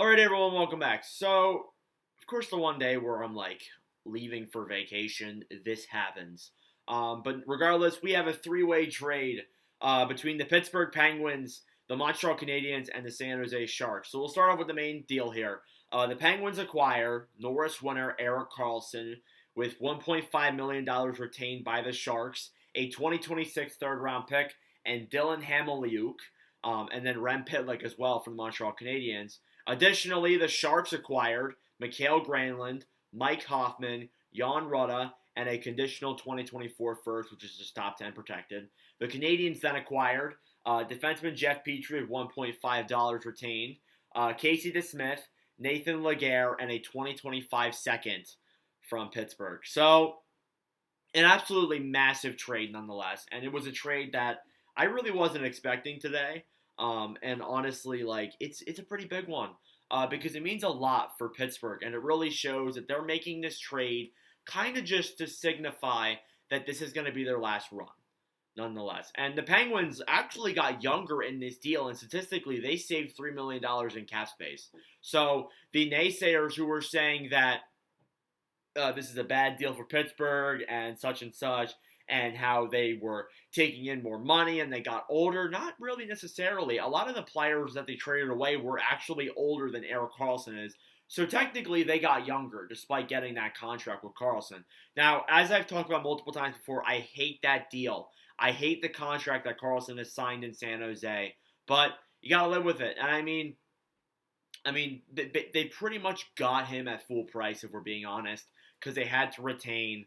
Alright, everyone, welcome back. So, of course, the one day where I'm like leaving for vacation, this happens. But regardless, we have a three-way trade between the Pittsburgh Penguins, the Montreal Canadiens, and the San Jose Sharks. So we'll start off with the main deal here. The Penguins acquire Norris winner Erik Karlsson with $1.5 million retained by the Sharks, a 2026 third-round pick, and Dylan Hamaliuk, and then Rem Pitlick as well from the Montreal Canadiens. Additionally, the Sharks acquired Mikael Granlund, Mike Hoffman, Jan Rutta, and a conditional 2024 first, which is just top 10 protected. The Canadiens then acquired defenseman Jeff Petrie with $1.5 retained, Casey DeSmith, Nathan Laguerre, and a 2025 second from Pittsburgh. So, an absolutely massive trade nonetheless, and it was a trade that I really wasn't expecting today. And honestly, like it's a pretty big one because it means a lot for Pittsburgh, and it really shows that they're making this trade kind of just to signify that this is going to be their last run, nonetheless. And the Penguins actually got younger in this deal, and statistically, they saved $3 million in cap space. So the naysayers who were saying that this is a bad deal for Pittsburgh and such, and how they were taking in more money and they got older. Not really necessarily. A lot of the players that they traded away were actually older than Erik Karlsson is. So technically they got younger despite getting that contract with Karlsson. Now, as I've talked about multiple times before, I hate that deal. I hate the contract that Karlsson has signed in San Jose. But you got to live with it. And I mean, they pretty much got him at full price, if we're being honest, because they had to retain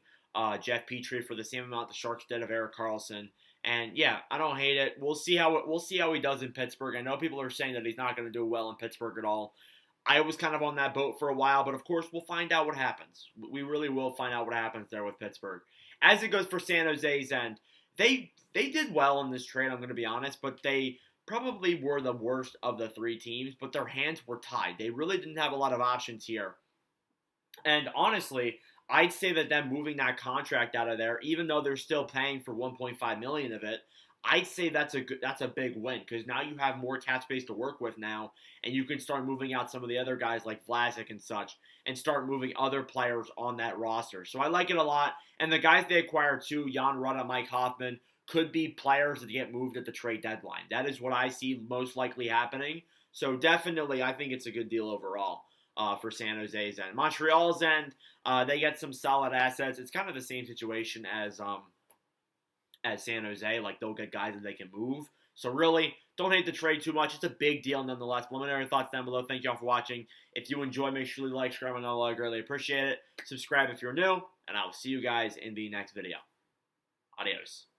Jeff Petrie for the same amount the Sharks did of Erik Karlsson. And yeah, I don't hate it. We'll see how he does in Pittsburgh. I know people are saying that he's not going to do well in Pittsburgh at all. I was kind of on that boat for a while, but of course we'll find out what happens. We really will find out what happens there with Pittsburgh. As it goes for San Jose's end, they did well in this trade, I'm going to be honest, but they probably were the worst of the three teams, but their hands were tied. They really didn't have a lot of options here. And honestly, I'd say that them moving that contract out of there, even though they're still paying for $1.5 million of it, I'd say that's a big win because now you have more cap space to work with now, and you can start moving out some of the other guys like Vlasic and such, and start moving other players on that roster. So I like it a lot. And the guys they acquired too, Jan Rutta, Mike Hoffman, could be players that get moved at the trade deadline. That is what I see most likely happening. So definitely, I think it's a good deal overall. For San Jose's end. Montreal's end, they get some solid assets. It's kind of the same situation as San Jose. Like, they'll get guys that they can move. So really, don't hate the trade too much. It's a big deal nonetheless. Let me know your thoughts down below. Thank you all for watching. If you enjoy, make sure you like, subscribe, and all. I greatly appreciate it. Subscribe if you're new, and I will see you guys in the next video. Adios.